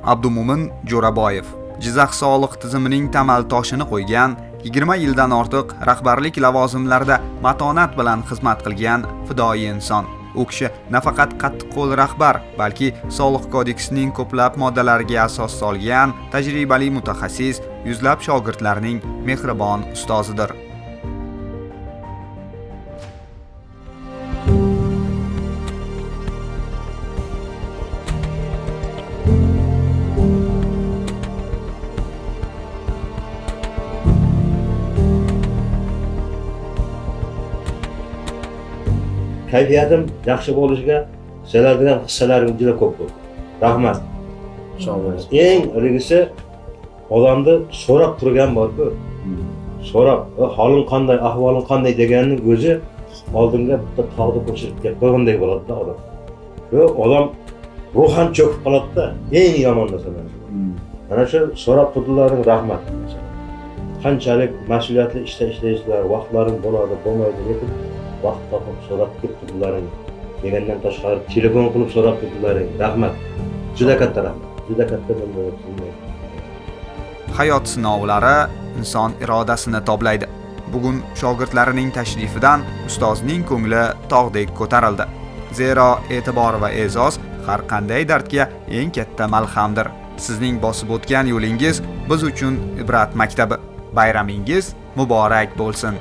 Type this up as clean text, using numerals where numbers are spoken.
Abdumo'min Jo'raboyev Jizzax soliq tizimining tamal toshini qo'ygan, 20 yildan ortiq rahbarlik lavozimlarida matonat bilan xizmat qilgan fidoyi inson. U kishi nafaqat qattiqqo'l rahbar, balki soliq kodeksining ko'plab moddalariga asos solgan tajribali mutaxassis, yuzlab shogirdlarning mehribon ustozidir. Kayfiyatim yaxshi bo'lishiga sizlardan hissalarim juda ko'p bo'ldi. Rahmat. Eng ilgisi odamni so'rab turgan bor-ku. So'rab, holing qanday, ahvoling qanday deganning o'zi oldinga bitta tog'ni ko'chirib kelib qo'ygandek bo'ladi-da odam. Shu odam ruhan cho'kib qoladi-da, eng yomon narsa mana shu. Mana shu so'rab turdilaring rahmat. Qanchalik mas'uliyatli ishda ishlaysizlar, vaqtlaring bo'ladi, bo'lmaydi, lekin vaqt topib so'rab turdilaring. Degandan tashqari telefon qilib so'rab turdilaring. Rahmat. Juda katta rahmat. Juda katta minnatdorchilik. Hayot sinovlari inson irodasini toblaydi. Bugun shogirdlarining tashrifidan ustozning ko'ngli tog'dek ko'tarildi. Zero e'tibor va e'zoz har qanday dardga eng katta malhamdir. Sizning bosib o'tgan yo'lingiz biz uchun ibrat maktabi. Bayramingiz muborak bo'lsin.